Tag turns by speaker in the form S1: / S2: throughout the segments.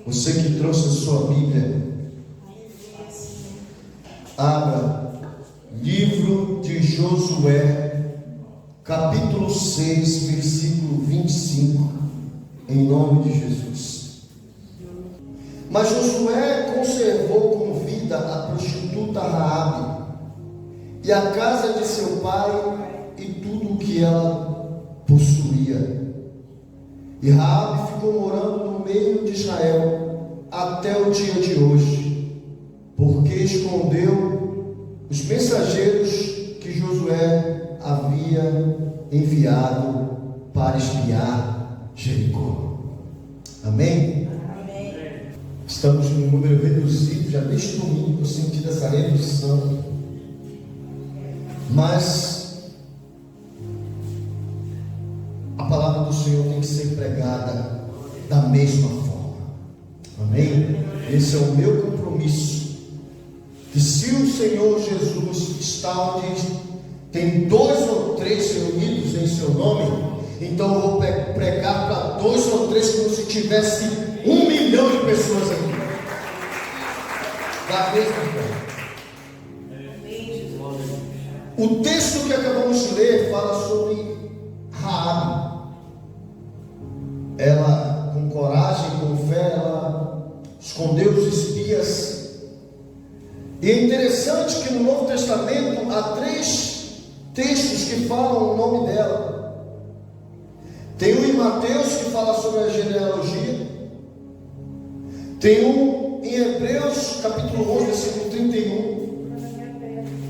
S1: Você que trouxe a sua Bíblia, abra livro de Josué, capítulo 6, versículo 25, em nome de Jesus. Mas Josué conservou com vida a prostituta Raabe e a casa de seu pai e tudo o que ela possuía. E Raabe ficou morando no meio de Israel até o dia de hoje, porque escondeu os mensageiros que Josué havia enviado para espiar Jericó. Amém?
S2: Amém.
S1: Estamos num número reduzido, já desde domingo eu senti essa redução. Mas a palavra do Senhor tem que ser pregada da mesma forma. Amém? Esse é o meu compromisso. Que se o Senhor Jesus está onde tem 2 ou 3 reunidos em seu nome, então eu vou pregar para 2 ou 3 como se tivesse 1 milhão de pessoas aqui. Da mesma forma. O texto que acabamos de ler fala sobre Raabe. Ela, com coragem, com fé, ela escondeu os espias. E é interessante que no Novo Testamento há 3 textos que falam o nome dela. Tem um em Mateus que fala sobre a genealogia. Tem um em Hebreus capítulo 11, versículo 31.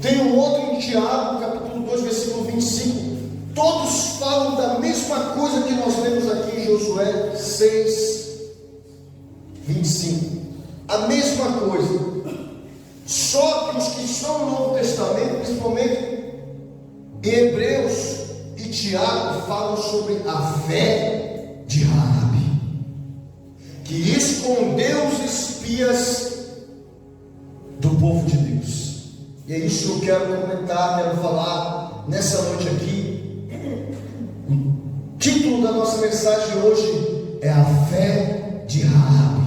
S1: Tem um outro em Tiago, capítulo 2, versículo 25. Todos falam da mesma coisa que nós lemos aqui em Josué 6, 25. A mesma coisa. Só que os que estão no Novo Testamento, principalmente em Hebreus e Tiago, falam sobre a fé de Raabe, que escondeu os espias do povo de Deus. E é isso que eu quero comentar, quero falar nessa noite aqui. O título da nossa mensagem hoje é a fé de Raabe.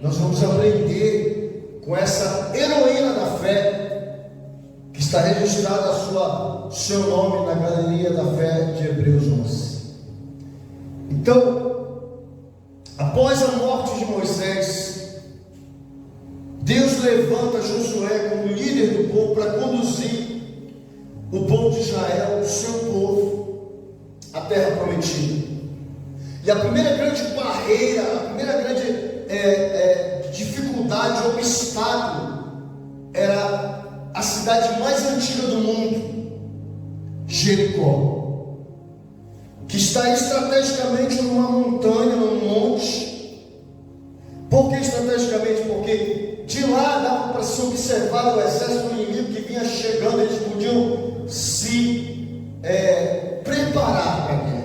S1: Nós vamos aprender com essa heroína da fé, que está registrada seu nome na galeria da fé de Hebreus 11. Então, após a morte de Moisés, Deus levanta Josué como líder do povo para conduzir o povo de Israel, o seu povo, à terra prometida. E a primeira grande barreira, a primeira grande dificuldade, obstáculo, era a cidade mais antiga do mundo, Jericó, que está estrategicamente numa montanha, num monte. Por que estrategicamente? Porque de lá dava para se observar o exército inimigo que vinha chegando. Eles podiam se preparar para a guerra.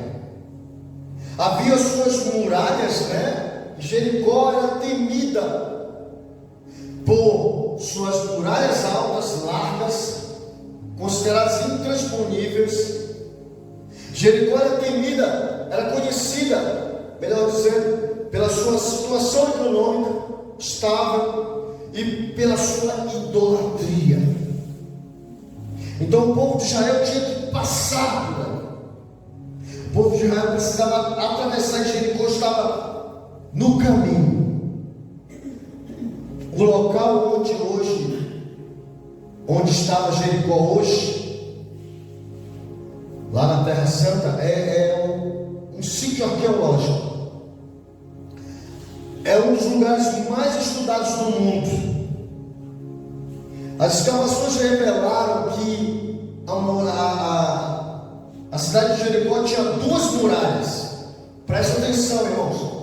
S1: Havia suas muralhas, né? Jericó era temida por suas muralhas altas, largas, consideradas intransponíveis. Jericó era temida, era conhecida, melhor dizendo, pela sua situação econômica estável e pela sua idolatria. Então o povo de Israel tinha que passar por ali. O povo de Israel precisava atravessar, e Jericó estava no caminho. O local onde estava Jericó hoje, lá na Terra Santa, é um sítio arqueológico. É um dos lugares mais estudados do mundo. As escavações revelaram que a cidade de Jericó tinha 2 muralhas. Presta atenção, irmãos.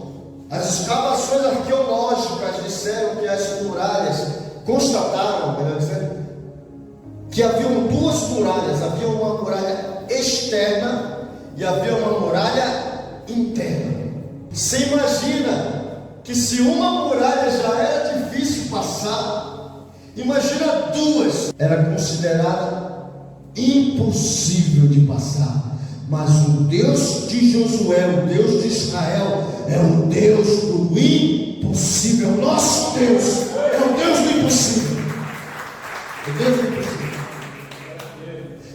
S1: As escavações arqueológicas disseram que as muralhas constataram, melhor dizendo, que haviam 2 muralhas. Havia uma muralha externa e havia uma muralha interna. Você imagina que se uma muralha já era difícil passar, imagina 2. Era considerada impossível de passar. Mas o Deus de Josué, o Deus de Israel, é o Deus do impossível. impossível. Nosso Deus é o Deus do impossível. O Deus do impossível.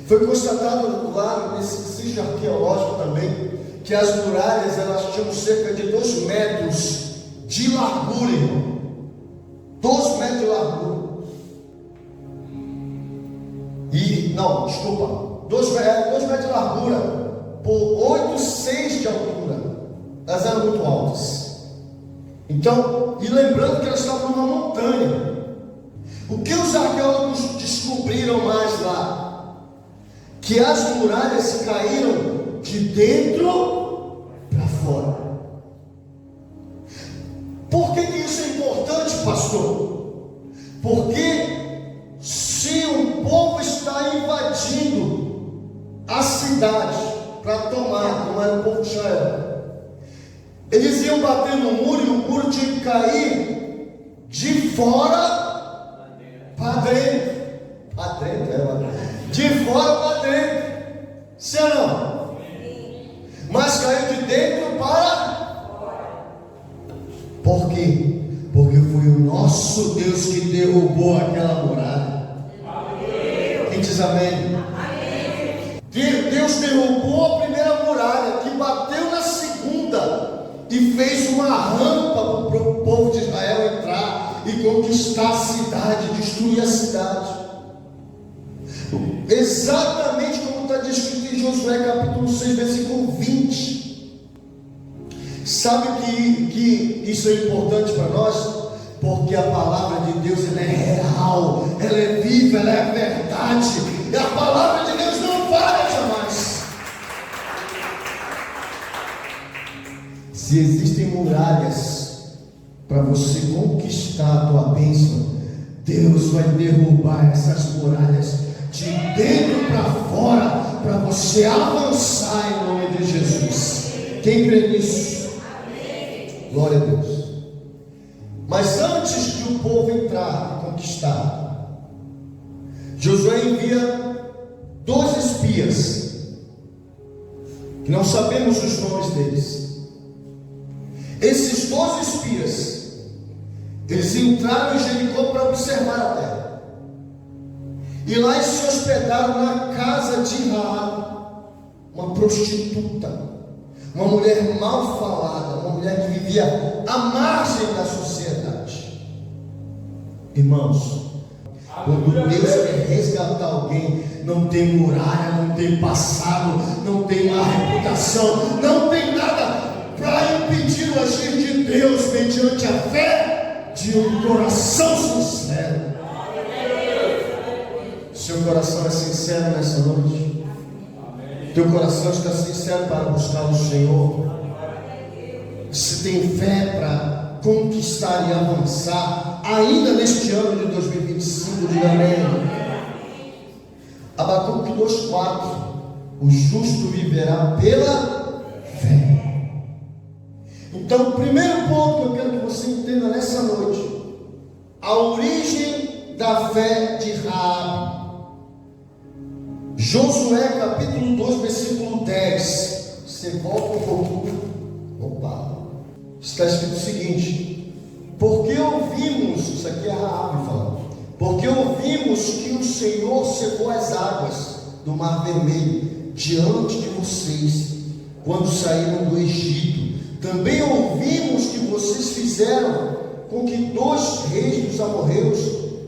S1: Foi constatado lá nesse sítio arqueológico também que as muralhas elas tinham cerca de 2 metros de largura, irmão. 2 metros de largura. E, não, desculpa, 2 metros de largura por 8, 6 de altura. Elas eram muito altas. Então, e lembrando que elas estavam numa montanha. O que os arqueólogos descobriram mais lá? Que as muralhas caíram de dentro para fora. Por que isso é importante, pastor? Porque se o povo está invadindo a cidade para tomar, como era o povo de Israel, eles iam bater no muro e o muro tinha que cair de fora para dentro. De fora para dentro. Sim ou não? Mas caiu de dentro para fora. Por quê? Porque foi o nosso Deus que derrubou aquela muralha. Quem diz amém? Deus derrubou a primeira muralha, que bateu na segunda e fez uma rampa para o povo de Israel entrar e conquistar a cidade, destruir a cidade. Exatamente como está descrito em Josué capítulo 6, versículo 20. Sabe que isso é importante para nós? Porque a palavra de Deus ela é real, ela é viva, ela é verdade. E a palavra de Deus não falha jamais. Se existem muralhas para você conquistar a tua bênção, Deus vai derrubar essas muralhas de dentro para fora, para você avançar em nome de Jesus. Quem crê nisso? Glória a Deus. Mas antes que o povo entrar e conquistar, Josué envia 2 espias, que não sabemos os nomes deles. Esses 2 espias, eles entraram em Jericó para observar a terra. E lá eles se hospedaram na casa de Raabe, uma prostituta, uma mulher mal falada, uma mulher que vivia à margem da sociedade. Irmãos, quando Deus quer resgatar alguém, não tem muralha, não tem passado, não tem má reputação, não tem nada para impedir o agir de Deus mediante a fé de um coração sincero. Seu coração é sincero nessa noite? Teu coração está sincero para buscar o Senhor? Você tem fé para conquistar e avançar ainda neste ano de 2025? Diga amém. Abacuque 2,4: o justo viverá pela fé. Então, o primeiro ponto que eu quero que você entenda nessa noite: a origem da fé de Raabe. Josué capítulo 2, versículo 10. Você volta um pouquinho. Opa. Está escrito o seguinte: porque ouvimos, isso aqui é Raabe falando, porque ouvimos que o Senhor secou as águas do Mar Vermelho diante de vocês, quando saíram do Egito. Também ouvimos que vocês fizeram com que 2 reis dos amorreus,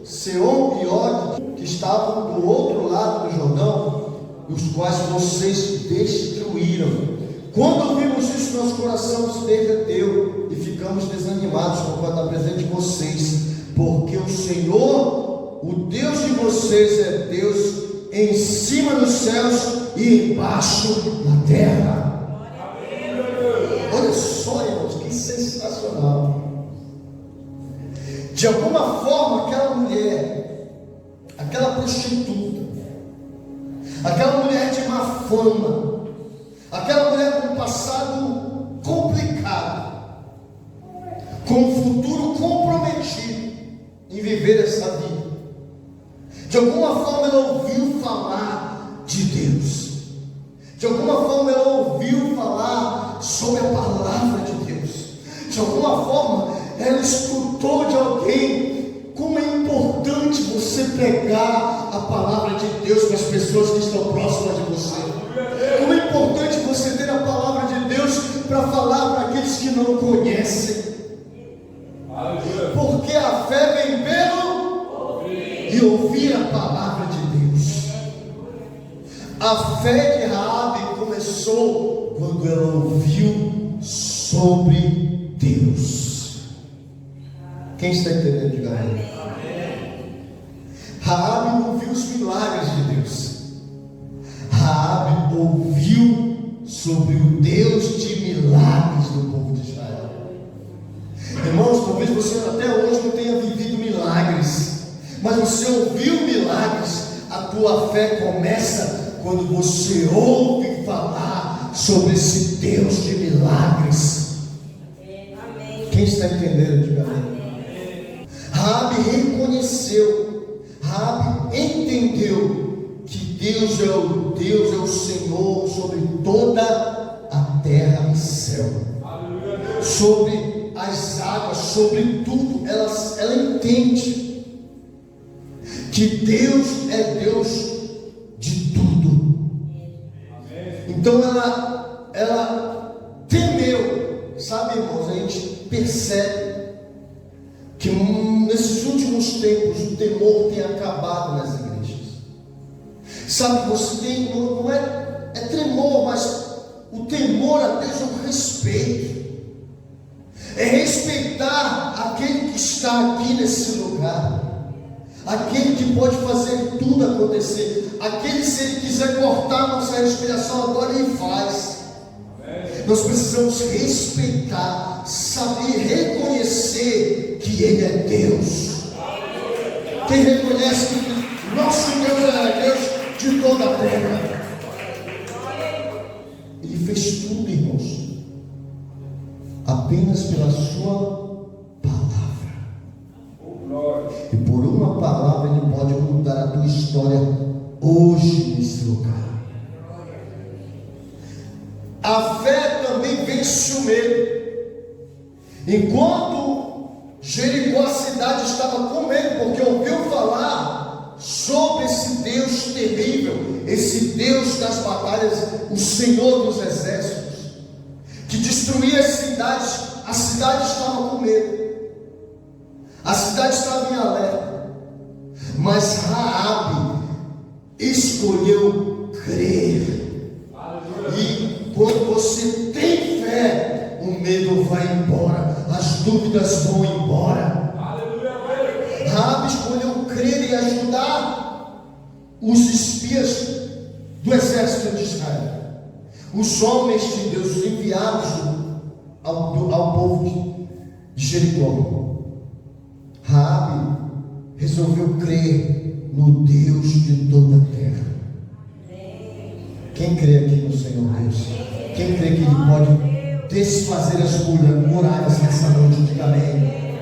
S1: Seom e Og, que estavam do outro lado do Jordão, os quais vocês destruíram. Quando ouvimos isso, nosso coração se derreteu e ficamos desanimados por conta da presença de vocês, porque o Senhor, o Deus de vocês, é Deus em cima dos céus e embaixo na terra. Olha só, irmãos, que sensacional. De alguma forma, aquela mulher, aquela prostituta, aquela mulher de má fama, aquela mulher com um passado complicado, com um futuro comprometido em viver essa vida, de alguma forma ela ouviu falar de Deus, de alguma forma ela ouviu falar sobre a palavra de Deus, de alguma forma ela escutou pessoas que estão próximas de você. Como é importante você ter a palavra de Deus para falar para aqueles que não conhecem. Porque a fé vem pelo e ouvir a palavra de Deus. A fé de Raabe começou quando ela ouviu sobre Deus. Quem está entendendo? Diga amém. Raabe não viu os milagres de Deus. Raabe ouviu sobre o Deus de milagres do povo de Israel. Irmãos, talvez você até hoje não tenha vivido milagres, mas você ouviu milagres. A tua fé começa quando você ouve falar sobre esse Deus de milagres. Quem está entendendo? Diga amém. Raabe reconheceu, Raabe entendeu que Deus é o Senhor sobre toda a terra e céu, sobre as águas, sobre tudo. Ela entende que Deus é Deus de tudo. Então ela temeu. Sabe, irmãos, a gente percebe que nesses últimos tempos o temor tem acabado nas igrejas. Sabe, você tem, não é tremor, mas o temor a Deus é um respeito. É respeitar aquele que está aqui nesse lugar, aquele que pode fazer tudo acontecer, aquele, se ele quiser cortar nossa respiração agora, ele faz. Nós precisamos respeitar, saber reconhecer que Ele é Deus. Quem reconhece que nosso Deus é Deus de toda a terra. Ele fez tudo, irmãos, apenas pela sua palavra. E por uma palavra Ele pode mudar a tua história hoje nesse lugar. A fé também vence o medo. Enquanto Jericó, a cidade, estava com medo, porque ouviu falar sobre esse Deus terrível, esse Deus das batalhas, o Senhor dos exércitos, que destruía as cidades. A cidade estava com medo, a cidade estava em alerta, mas Raabe escolheu crer. E quando você tem fé, o medo vai embora, as dúvidas vão embora. Raabe escolheu crer e ajudar os espias do exército de Israel, os homens de Deus, os enviados ao povo de Jericó. Raabe resolveu crer no Deus de toda a terra. Quem crê aqui no Senhor Deus? Quem crê que Ele pode desfazer as muralhas nessa noite? Diga amém.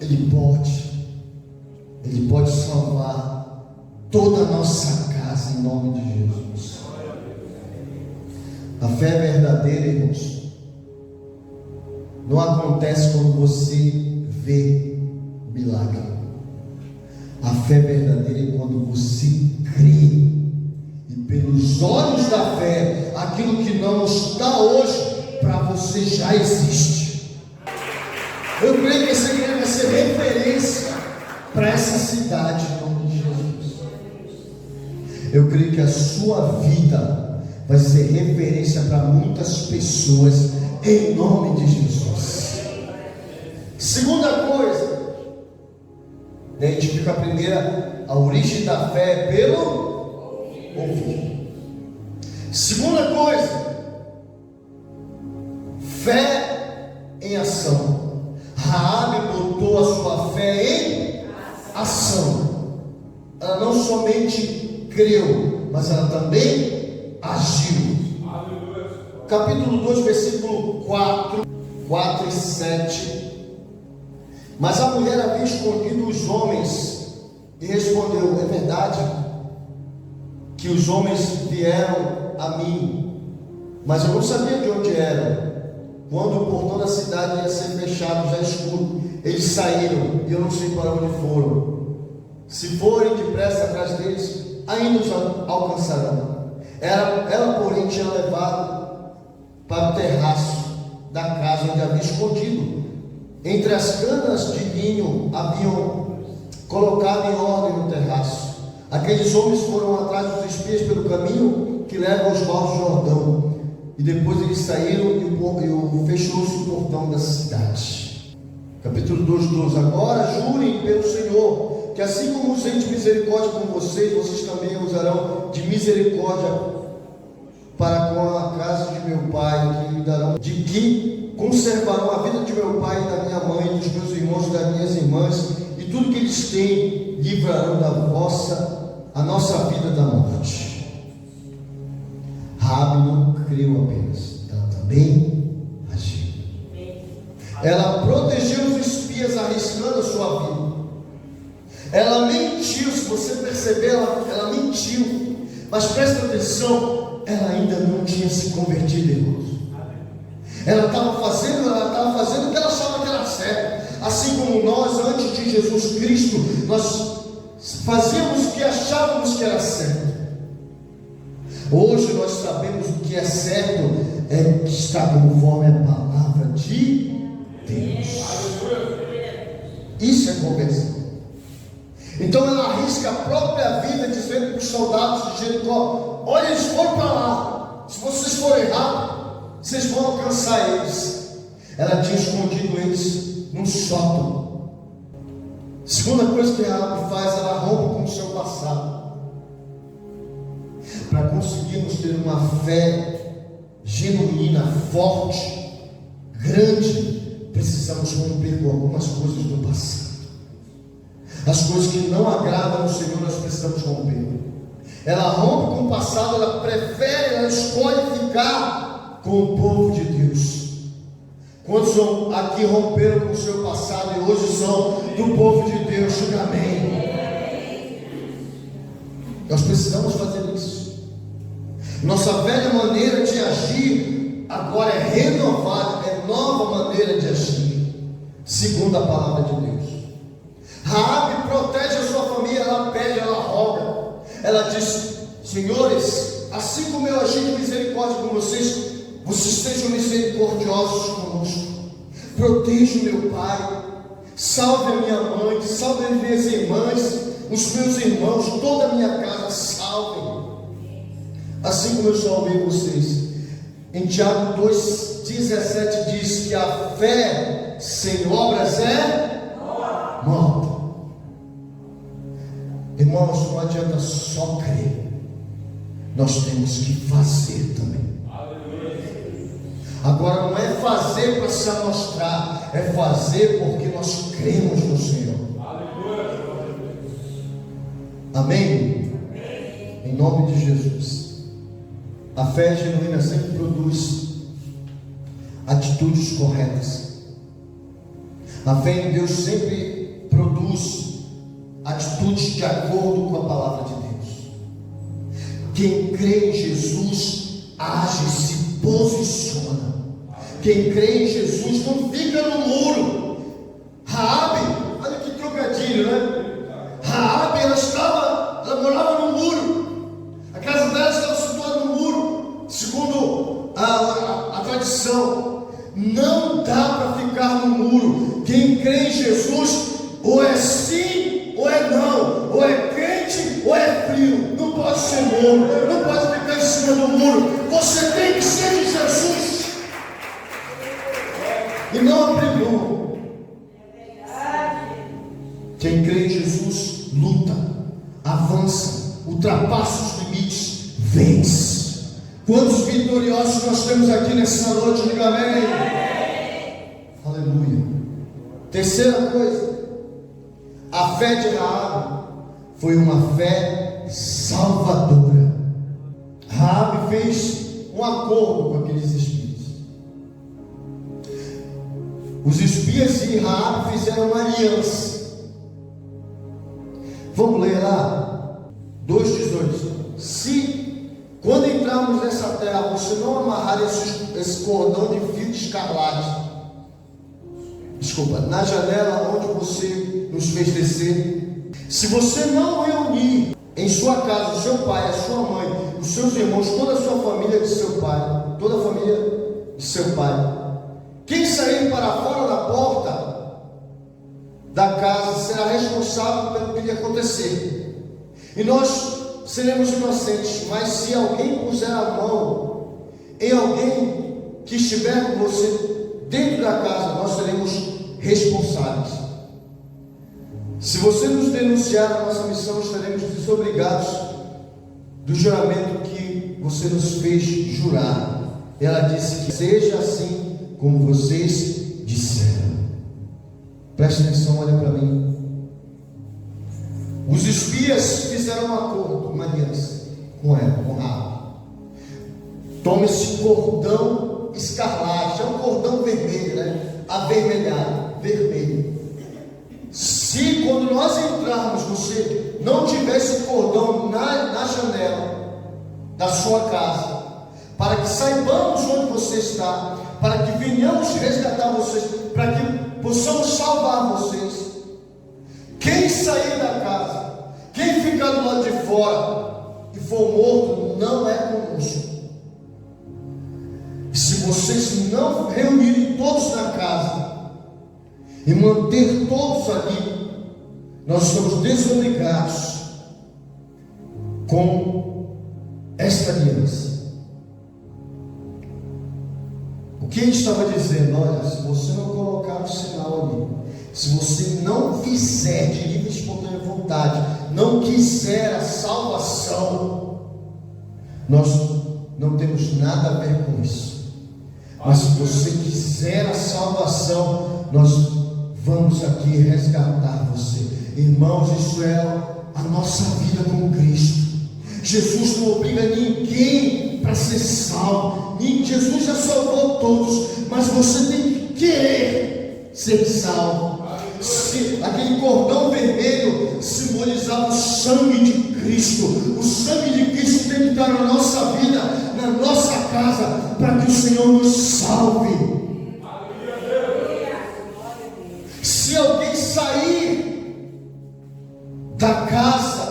S1: Ele pode salvar toda a nossa casa em nome de Jesus. A fé verdadeira, irmãos, não acontece quando você vê milagre. A fé verdadeira é quando você crê. Pelos olhos da fé, aquilo que não está hoje, para você já existe. Eu creio que essa igreja vai ser referência para essa cidade, em nome de Jesus. Eu creio que a sua vida vai ser referência para muitas pessoas, em nome de Jesus. Segunda coisa, a gente fica a primeira, a origem da fé é pelo ouvir. Segunda coisa, fé em ação. Raabe botou a sua fé em ação. Ela não somente creu, mas ela também agiu. Capítulo 2, versículo 4 e 7. Mas a mulher havia escondido os homens e respondeu: é verdade que os homens vieram a mim, mas eu não sabia de onde eram. Quando o portão da cidade ia ser fechado, já escuro, eles saíram e eu não sei para onde foram. Se forem depressa atrás deles, ainda os alcançarão. Ela, porém, tinha levado para o terraço da casa onde havia escondido. Entre as canas de linho haviam colocado em ordem no terraço. Aqueles homens foram atrás dos espias pelo caminho que leva aos maus do Jordão. E depois eles saíram e fechou-se o portão da cidade. Capítulo 2:12. Agora jurem pelo Senhor, que assim como usei de misericórdia com vocês, vocês também usarão de misericórdia para com a casa de meu pai, que me darão, de que conservarão a vida de meu pai, da minha mãe, dos meus irmãos e das minhas irmãs, e tudo que eles têm livrarão a nossa vida da morte. Raabe não creu apenas, ela também agiu. Ela protegeu os espias, arriscando a sua vida. Ela mentiu, se você perceber, ela mentiu. Mas presta atenção, ela ainda não tinha se convertido, irmãos. Ela estava fazendo o que ela achava que era certo. Assim como nós, antes de Jesus Cristo, nós fazíamos o que achávamos que era certo. Hoje nós sabemos o que é certo, é que está conforme a palavra de Deus. Isso é conversão. Então ela arrisca a própria vida, dizendo para os soldados de Jericó: olha, eles foram para lá, se vocês forem errados, vocês vão alcançar eles. Ela tinha escondido eles num sótão. Segunda coisa que ela faz, ela rompe com o seu passado. Para conseguirmos ter uma fé genuína, forte, grande, precisamos romper com algumas coisas do passado. As coisas que não agradam ao Senhor, nós precisamos romper. Ela rompe com o passado, ela escolhe ficar com o povo de Deus. Quantos aqui romperam com o seu passado e hoje são do povo de Deus? Diga amém. Nós precisamos fazer isso. Nossa velha maneira de agir agora é renovada, é nova maneira de agir, segundo a palavra de Deus. Raabe protege a sua família, ela pede, ela roga. Ela diz: senhores, assim como eu agi de misericórdia com vocês, vocês sejam misericordiosos conosco. Proteja o meu pai, salve a minha mãe, salve as minhas irmãs, os meus irmãos, toda a minha casa, salve. Assim como eu salvei vocês. Em Tiago 2,17 diz que a fé sem obras é morta. Irmãos, não adianta só crer, nós temos que fazer também. Agora não é fazer para se amostrar, é fazer porque nós cremos no Senhor. Amém? Em nome de Jesus. A fé genuína sempre produz atitudes corretas. A fé em Deus sempre produz atitudes de acordo com a palavra de Deus. Quem crê em Jesus age, se posiciona. Quem crê em Jesus não fica no muro. Raabe, olha que trocadilho, né? Raabe, ela morava no muro. A casa dela estava situada no muro. Segundo a tradição, não dá para ficar no muro. Quem crê em Jesus, ou é sim, ou é não, ou é quente, ou é frio. Não pode ser muro, não pode ficar em cima do muro. Você tem que ser de Jesus e não abrir mão. Quem crê em Jesus luta, avança, ultrapassa os limites, vence. Quantos vitoriosos nós temos aqui nessa noite? Diga amém. Aleluia. Terceira coisa, a fé de Raabe foi uma fé salvadora. Raabe fez um acordo com aqueles espias. Os espias e Raabe fizeram uma aliança. Vamos ler lá 2,18. Se quando entrarmos nessa terra você não amarrar esse cordão de fio de escarlate, na janela onde você nos fez descer, Se você não reunir em sua casa o seu pai, a sua mãe, os seus irmãos, toda a sua família de seu pai, toda a família de seu pai, quem sair para fora da porta da casa será responsável pelo que lhe acontecer. E nós seremos inocentes, mas se alguém puser a mão em alguém que estiver com você dentro da casa, nós seremos responsáveis. Se você nos denunciar na nossa missão, estaremos desobrigados do juramento que você nos fez jurar. Ela disse que seja assim como vocês disseram. Preste atenção, olha para mim. Os espias fizeram um acordo, uma aliança com ela, com Raabe. Toma esse cordão escarlate, é um cordão vermelho, né? Avermelhado, vermelho. Se quando nós entrarmos, você não tiver esse cordão na janela da sua casa, para que saibamos onde você está, para que venhamos resgatar vocês, para que possamos salvar vocês. Quem sair da casa, quem ficar do lado de fora e for morto, não é conosco. E se vocês não reunirem todos na casa e manter todos ali, nós estamos desobrigados com esta aliança. O que ele estava dizendo? Olha, se você não colocar o sinal ali, se você não fizer de livre e espontânea vontade, não quiser a salvação, nós não temos nada a ver com isso. Mas se você quiser a salvação, nós vamos aqui resgatar você. Irmãos, isso é a nossa vida com Cristo. Jesus não obriga ninguém para ser salvo. Jesus já salvou todos, mas você tem que querer ser salvo. Aquele cordão vermelho simbolizava o sangue de Cristo. O sangue de Cristo tem que estar na nossa vida, na nossa casa, para que o Senhor nos salve. Se alguém sair da casa,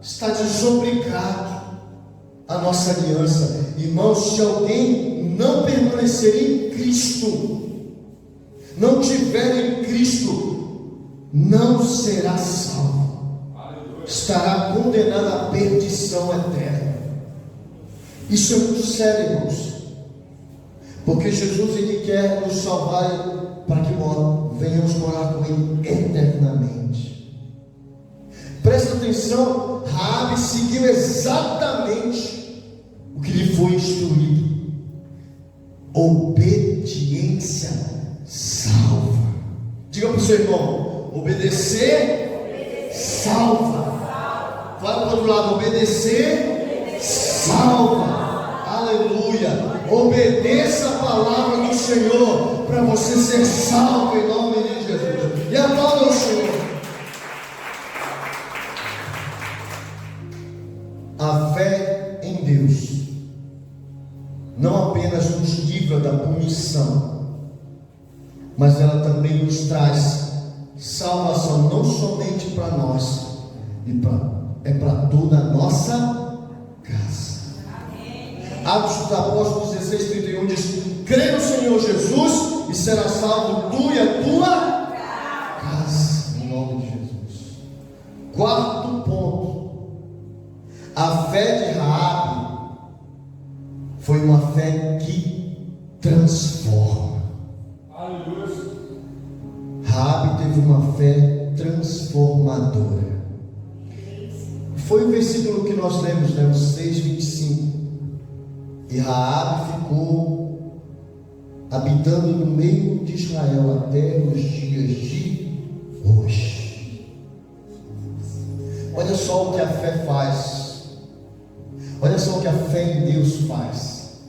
S1: está desobrigado a nossa aliança. Irmãos, se alguém não permanecer em Cristo, não tiver em Cristo, não será salvo, estará condenado à perdição eterna. Isso é muito sério, irmãos, porque Jesus, Ele quer nos salvar para que venhamos morar com Ele eternamente. Presta atenção, Raabe seguiu exatamente o que lhe foi instruído. Obediência salva. Diga para o seu irmão: obedecer salva. Fala para o outro lado: obedecer salva. Aleluia. Obedeça a palavra do Senhor para você ser salvo em nome de Jesus. E aplauda o Senhor. A fé em Deus não apenas nos livra da punição, mas ela também nos traz salvação, não somente para nós, é para toda a nossa casa. Atos dos Apóstolos 16:31 diz: crê no Senhor Jesus e será salvo tu e a tua casa, em nome de Jesus. Quarto ponto: a fé de Raabe foi uma fé que transforma. Aleluia. Raabe teve uma fé transformadora. Foi o versículo que nós lemos, né? O 6:25. E Raabe ficou habitando no meio de Israel até os dias de hoje. Olha só o que a fé faz. Olha só o que a fé em Deus faz.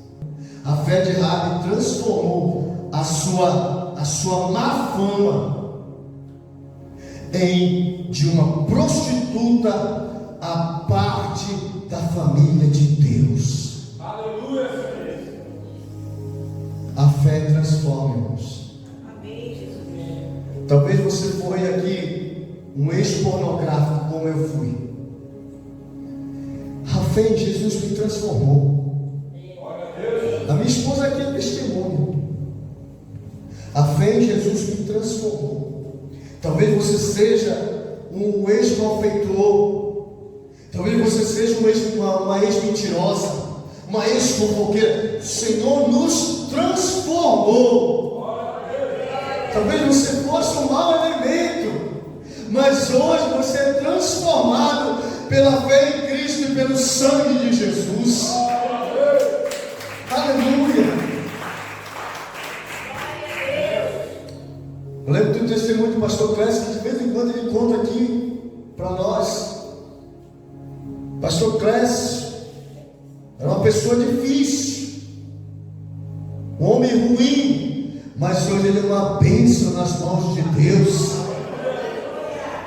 S1: A fé de Raabe transformou a sua má fama de uma prostituta a parte da família de Deus. Aleluia. A fé transforma, irmãos. Amém, Jesus. Talvez você foi aqui um ex-pornográfico como eu fui. A fé em Jesus me transformou. A minha esposa aqui é testemunho. A fé em Jesus me transformou. Talvez você seja um ex-malfeitor. Talvez você seja uma ex-mentirosa, uma ex-fofoqueira. O Senhor nos transformou. Talvez você fosse um mau elemento, mas hoje você é transformado pela fé em Cristo e pelo sangue de Jesus. Aleluia. Eu lembro do testemunho do pastor Clécio, que de vez em quando ele conta aqui para nós. Pastor Clécio era uma pessoa difícil, um homem ruim, mas hoje ele é uma bênção nas mãos de Deus.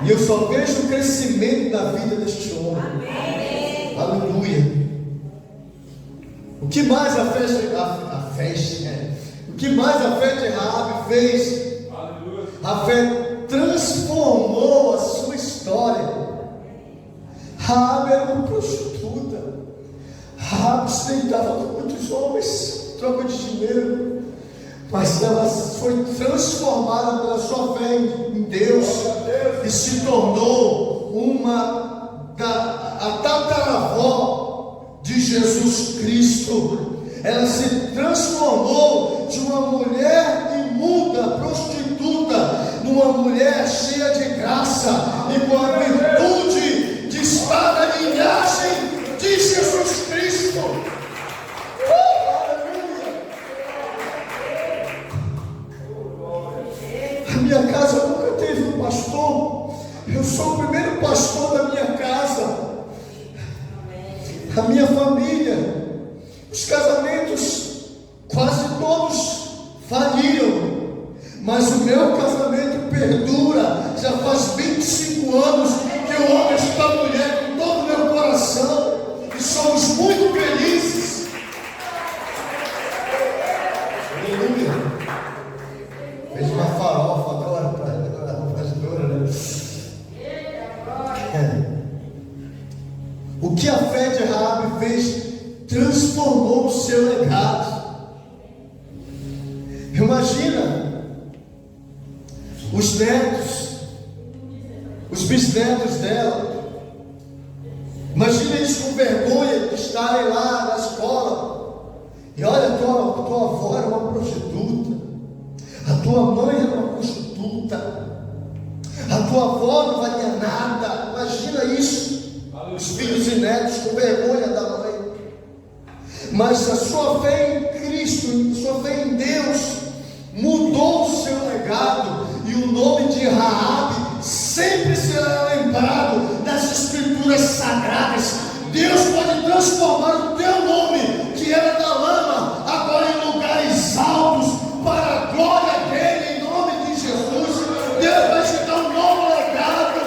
S1: E eu só vejo o crescimento da vida deste homem. Amém. Aleluia. O que mais a fé de Raabe fez? A fé transformou a sua história. Raabe era uma prostituta. Raabe se deitava com muitos homens, troca de dinheiro, mas ela foi transformada pela sua fé em Deus e se tornou a tataravó de Jesus Cristo. Ela se transformou de uma mulher imunda, prostituta, numa mulher cheia de graça e com a virtude de estar na linhagem de Jesus Cristo. A minha casa nunca teve um pastor. Eu sou o primeiro pastor da minha casa. A minha família, os casamentos quase todos faliram, mas o meu casamento perdura. Já faz 25 anos que eu amo esta mulher com todo o meu coração e somos muito felizes. Aleluia. Fez uma farofa agora para a pastora, né? O que a fé de Raabe fez transformou o seu legado. Imagina os netos, os bisnetos dela. Imagina eles com vergonha de estarem lá na escola. E olha, tua avó era uma prostituta, a tua mãe era uma prostituta, a tua avó não valia nada. Imagina isso. Os filhos e netos com vergonha da mãe. Mas a sua fé em Cristo, a sua fé em Deus, mudou o seu legado. E o nome de Raabe sempre será lembrado nas Escrituras Sagradas. Deus pode transformar o teu nome, que era da lama, agora em lugares altos, para a glória dele, em nome de Jesus. Deus vai te dar um novo legado.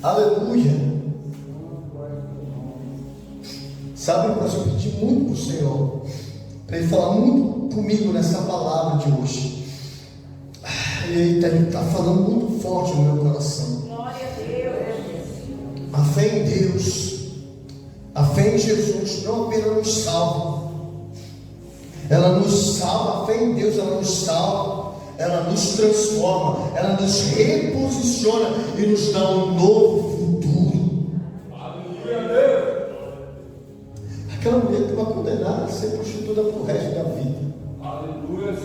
S1: Aleluia. Sabe, mas eu pedi muito para o Senhor, para Ele falar muito comigo nessa palavra de hoje. E Ele está falando muito forte no meu coração. Glória a Deus. A fé em Deus, a fé em Jesus não apenas nos salva, ela nos salva. A fé em Deus, ela nos salva, ela nos transforma, ela nos reposiciona e nos dá um novo futuro. Aleluia. Aquela mulher que estava condenada a ser prostituta para o resto da vida. Aleluia.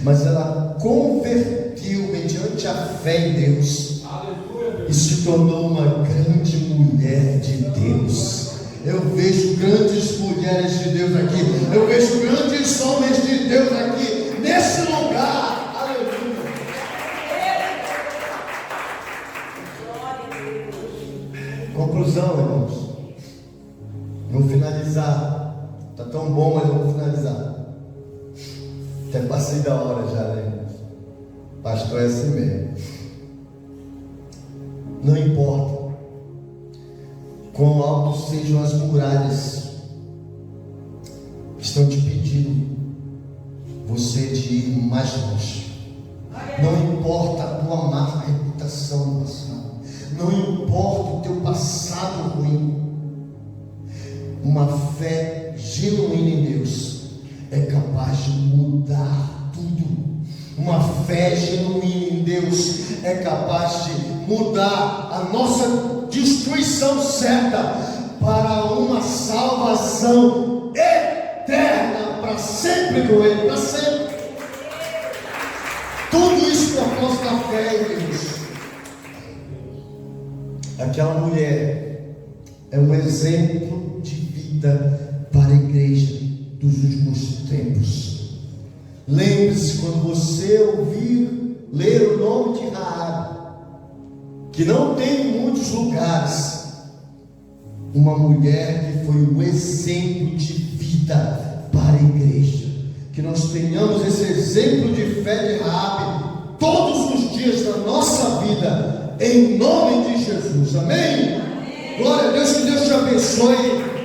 S1: Mas ela convertiu mediante a fé em Deus. Aleluia. E se tornou uma grande mulher de Deus. Eu vejo grandes mulheres de Deus aqui. Eu vejo grandes homens de Deus aqui nesse lugar. Aleluia. Conclusão, irmãos. Vou finalizar. Está tão bom, mas eu vou finalizar. Até passei da hora já, né? Pastor é assim mesmo. Não importa quão altos sejam as muralhas que estão te pedindo você de ir mais longe. Não importa a tua má reputação no passado, não importa o teu passado ruim. Uma fé genuína em Deus é capaz de mudar tudo. Uma fé genuína em Deus é capaz de mudar a nossa destruição certa para uma salvação eterna, para sempre com Ele, para sempre. Tudo isso por causa da fé em Deus. Aquela mulher é um exemplo de vida para a igreja dos últimos tempos. Lembre-se, quando você ouvir ler o nome de Raabe, que não tem em muitos lugares, uma mulher que foi um exemplo de vida para a igreja. Que nós tenhamos esse exemplo de fé de Raabe todos os dias da nossa vida, em nome de Jesus. Amém? Glória a Deus, que Deus te abençoe.